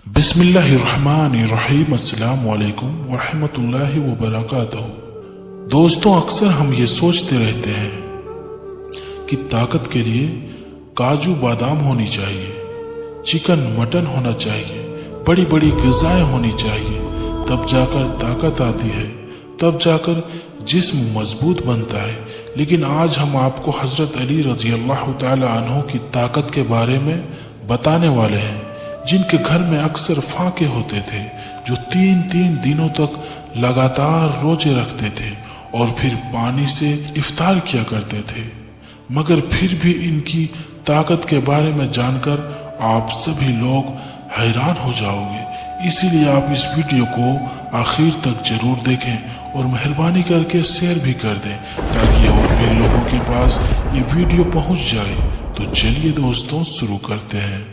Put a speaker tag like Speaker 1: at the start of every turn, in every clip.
Speaker 1: बिस्मिल्लाहिर्रहमानिर्रहीम। अस्सलाम वालेकुम वरहमतुल्लाहि वबरकातुहू। दोस्तों, अक्सर हम ये सोचते रहते हैं कि ताकत के लिए काजू बादाम होनी चाहिए, चिकन मटन होना चाहिए, बड़ी बड़ी ग़िज़ाएं होनी चाहिए, तब जाकर ताकत आती है, तब जाकर जिस्म मजबूत बनता है। लेकिन आज हम आपको हज़रत अली रज़ी अल्लाह ताला अन्हु की ताकत के बारे में बताने वाले हैं, जिनके घर में अक्सर फाके होते थे, जो 3-3 दिनों तक लगातार रोजे रखते थे और फिर पानी से इफ्तार किया करते थे। मगर फिर भी इनकी ताकत के बारे में जानकर आप सभी लोग हैरान हो जाओगे। इसीलिए आप इस वीडियो को आखिर तक जरूर देखें और मेहरबानी करके शेयर भी कर दें, ताकि और भी लोगों के पास ये वीडियो पहुंच जाए। तो चलिए दोस्तों, शुरू करते हैं।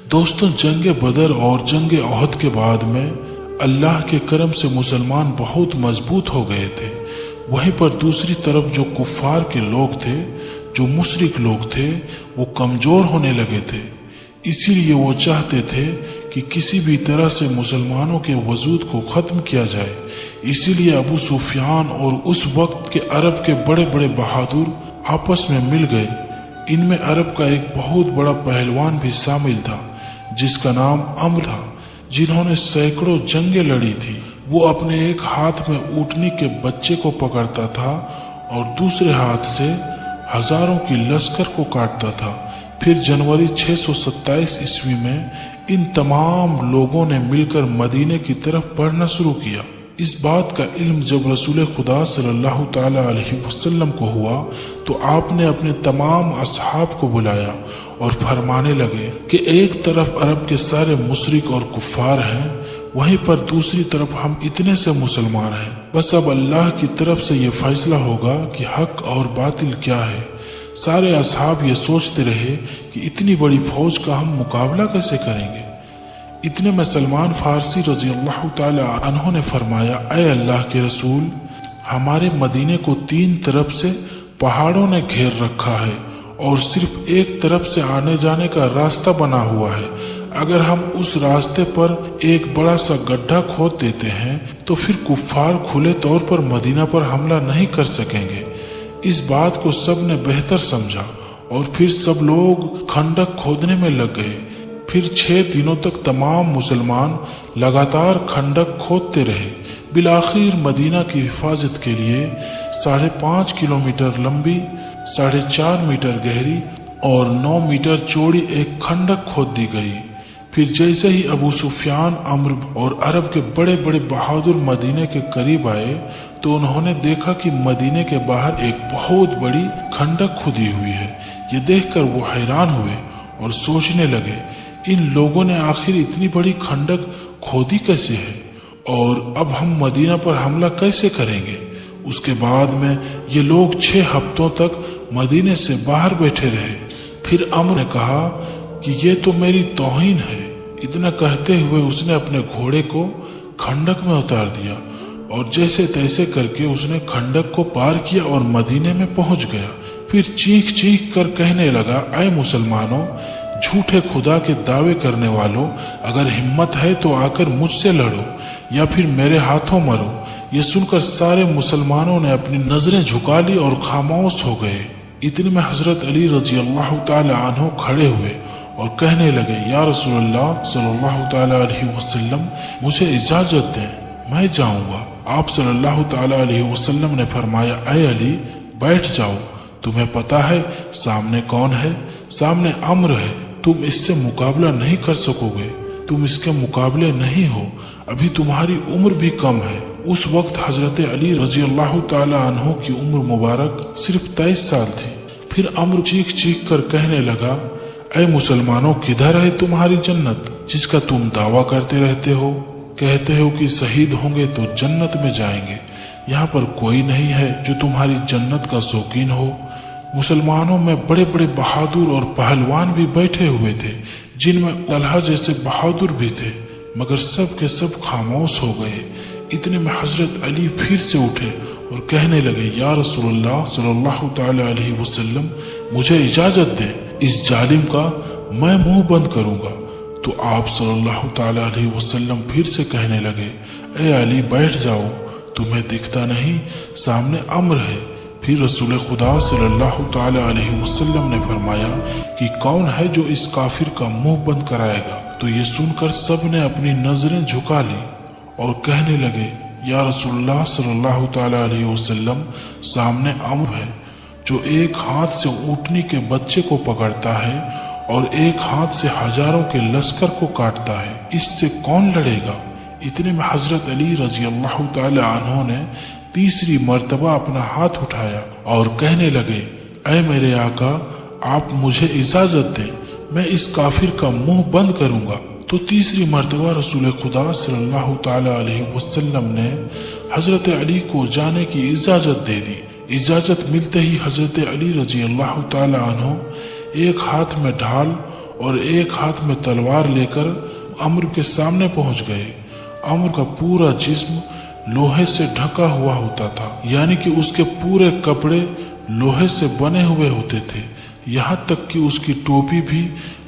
Speaker 1: दोस्तों, जंग बदर और जंग ओहद के बाद में अल्लाह के करम से मुसलमान बहुत मजबूत हो गए थे। वहीं पर दूसरी तरफ जो कुफार के लोग थे, जो मुशरिक लोग थे, वो कमजोर होने लगे थे। इसीलिए वो चाहते थे कि किसी भी तरह से मुसलमानों के वजूद को खत्म किया जाए। इसीलिए अबू सुफियान और उस वक्त के अरब के बड़े बड़े बहादुर आपस में मिल गए। इनमें अरब का एक बहुत बड़ा पहलवान भी शामिल था, जिसका नाम अम्र था, जिन्होंने सैकड़ों जंगें लड़ी थी। वो अपने एक हाथ में ऊँटनी के बच्चे को पकड़ता था और दूसरे हाथ से हजारों की लश्कर को काटता था। फिर जनवरी 627 ईस्वी में इन तमाम लोगों ने मिलकर मदीने की तरफ बढ़ना शुरू किया। इस बात का इल्म जब रसूल खुदा सल्लल्लाहु ताला अलैहि वसल्लम को हुआ, तो आपने अपने तमाम असहाब को बुलाया और फरमाने लगे कि एक तरफ अरब के सारे मुशरिक और कुफार हैं, वहीं पर दूसरी तरफ हम इतने से मुसलमान हैं। बस अब अल्लाह की तरफ से ये फैसला होगा कि हक और बातिल क्या है। सारे असहाब ये सोचते रहे कि इतनी बड़ी फौज का हम मुकाबला कैसे करेंगे। इतने में सलमान फारसी रजी अल्लाह ताला अन्हु ने फरमाया, ऐ अल्लाह के रसूल, हमारे मदीने को 3 तरफ से पहाड़ों ने घेर रखा है और सिर्फ एक तरफ से आने जाने का रास्ता बना हुआ है। अगर हम उस रास्ते पर एक बड़ा सा गड्ढा खोद देते हैं तो फिर कुफ्फार खुले तौर पर मदीना पर हमला नहीं कर सकेंगे। इस बात को सब ने बेहतर समझा और फिर सब लोग खंडक खोदने में लग गए। फिर 6 दिनों तक तमाम मुसलमान लगातार खंडक खोदते रहे। बिलाखिर मदीना की हिफाजत के लिए 5.5 किलोमीटर लंबी, 4.5 मीटर गहरी और 9 मीटर चौड़ी एक खंडक खोद दी गई। फिर जैसे ही अबू सुफियान, अम्र और अरब के बड़े बड़े बहादुर मदीने के करीब आए, तो उन्होंने देखा कि मदीने के बाहर एक बहुत बड़ी खंडक खुदी हुई है। ये देखकर वो हैरान हुए और सोचने लगे, इन लोगों ने आखिर इतनी बड़ी खंडक खोदी कैसे है और अब हम मदीना पर हमला कैसे करेंगे। उसके बाद में ये लोग 6 हफ्तों तक मदीने से बाहर बैठे रहे। फिर अम्र ने कहा कि ये तो मेरी तौहीन है। इतना कहते हुए उसने अपने घोड़े को खंडक में उतार दिया और जैसे तैसे करके उसने खंडक को पार किया और मदीने में पहुंच गया। फिर चीख चीख कर कहने लगा, ऐ मुसलमानों, झूठे खुदा के दावे करने वालों, अगर हिम्मत है तो आकर मुझसे लड़ो या फिर मेरे हाथों मरो। ये सुनकर सारे मुसलमानों ने अपनी नजरें झुका ली और खामोश हो गए। इतने में हजरत अली रजी अल्लाह ताला अन्हु खड़े हुए और कहने लगे, या रसूलल्लाह सल्लल्लाहु ताला अलैहि वसल्लम, मुझे इजाजत दें, मैं जाऊंगा। आप सल्लल्लाहु ताला अलैहि वसल्लम ने फरमाया, ऐ अली, बैठ जाओ। तुम्हें पता है सामने कौन है? सामने अम्र है। तुम इससे मुकाबला नहीं कर सकोगे, तुम इसके मुकाबले नहीं हो। अभी तुम्हारी उम्र भी कम है। उस वक्त हजरत अली रजी अल्लाह ताला अन्हु की उम्र मुबारक सिर्फ 23 साल थी। फिर अम्र चीख चीख कर कहने लगा, ऐ मुसलमानों, किधर है तुम्हारी जन्नत जिसका तुम दावा करते रहते हो? कहते हो कि शहीद होंगे तो जन्नत में जाएंगे। यहाँ पर कोई नहीं है जो तुम्हारी जन्नत का शौकीन हो। मुसलमानों में बड़े बड़े बहादुर और पहलवान भी बैठे हुए थे, जिनमें तलहा जैसे बहादुर भी थे, मगर सब के सब खामोश हो गए। इतने में हजरत अली फिर से उठे और कहने लगे, या रसूलल्लाह सल्लल्लाहु ताला अलैहि वसल्लम, मुझे इजाजत दें, इस जालिम का मैं मुंह बंद करूंगा। तो आप सल्लल्लाहु ताला अलैहि वसल्लम फिर से कहने लगे, ए अली बैठ जाओ, तुम्हें दिखता नहीं सामने अम्र है। फिर रसूल खुदा सल्लल्लाहु ताला अलैहि वसल्लम ने फरमाया कि कौन है जो इस काफिर का मुंह बंद कराएगा। तो ये सुनकर सब ने अपनी नजरें झुका ली और कहने लगे, या रसूलुल्लाह सल्लल्लाहु ताला अलैहि वसल्लम, सामने अम्र है जो एक हाथ से ऊँटनी के बच्चे को पकड़ता है और एक हाथ से हजारों के लश्कर को काटता है, इससे कौन लड़ेगा। इतने में हजरत अली रजी अल्लाह ताला अन्हु ने तीसरी मर्तबा अपना हाथ उठाया और कहने लगे, ऐ मेरे आका, आप मुझे इजाजत दें, मैं इस काफिर का मुंह बंद करूंगा। तो तीसरी मर्तबा रसूल खुदा सल्लल्लाहु ताला अलैहि वसल्लम ने हजरत अली को जाने की इजाजत दे दी। इजाजत मिलते ही हजरत अली रजी अल्लाह ताला अन्हु एक हाथ में ढाल और एक हाथ में तलवार लेकर अम्र के सामने पहुंच गए। अम्र का पूरा जिस्म लोहे से ढका हुआ होता था, यानी कि उसके पूरे कपड़े लोहे से बने हुए होते थे, यहाँ तक कि उसकी टोपी भी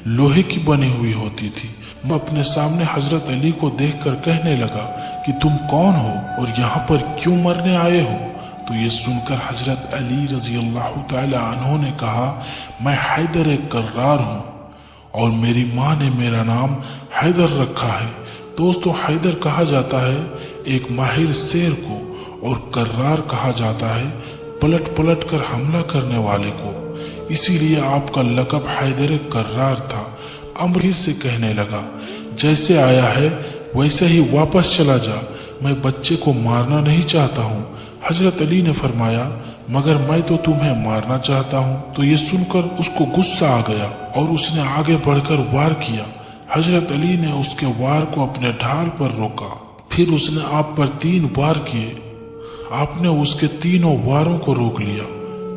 Speaker 1: लोहे की बनी हुई होती थी। मैं अपने सामने हजरत अली को देखकर कहने लगा कि तुम कौन हो और यहाँ पर क्यों मरने आए हो। तो ये सुनकर हजरत अली रजी अल्लाह ताला अन्हु ने कहा, मैं हैदर कर्रार हूँ और मेरी माँ ने मेरा नाम हैदर रखा है। दोस्तों, हैदर कहा जाता है एक माहिर शेर को और कर्रार कहा जाता है पलट पलट कर हमला करने वाले को, इसीलिए आपका लक़ब हैदर कर्रार था। अम्र से कहने लगा, जैसे आया है वैसे ही वापस चला जा, मैं बच्चे को मारना नहीं चाहता हूँ। हजरत अली ने फरमाया, मगर मैं तो तुम्हें मारना चाहता हूँ। तो ये सुनकर उसको गुस्सा आ गया और उसने आगे बढ़कर वार किया। हजरत अली ने उसके वार को अपने ढाल पर रोका, फिर उसने आप पर 3 वार किए। आपने उसके तीनों वारों को रोक लिया।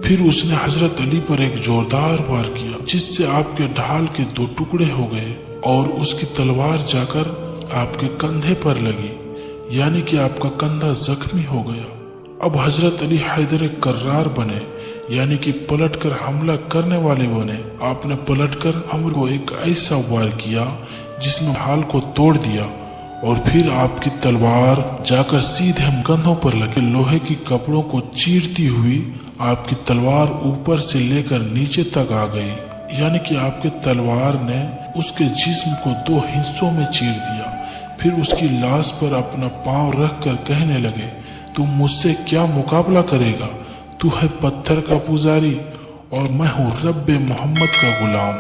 Speaker 1: फिर उसने हजरत अली पर एक जोरदार वार किया, जिससे आपके ढाल के 2 टुकड़े हो गए और उसकी तलवार जाकर आपके कंधे पर लगी, यानी कि आपका कंधा जख्मी हो गया। अब हजरत अली हैदर कर्रार बने, यानी कि पलटकर हमला करने वाले बने। आपने पलटकर अम्र को एक ऐसा वार किया जिसमें ढाल को तोड़ दिया और फिर आपकी तलवार जाकर सीधे कंधों पर लगे। लोहे की कपड़ों को चीरती हुई आपकी तलवार ऊपर से लेकर नीचे तक आ गई, यानी कि आपके तलवार ने उसके जिस्म को 2 हिस्सों में चीर दिया। फिर उसकी लाश पर अपना पांव रख कर कहने लगे, तू मुझसे क्या मुकाबला करेगा? तू है पत्थर का पुजारी और मैं हूँ रब्बे मोहम्मद का गुलाम।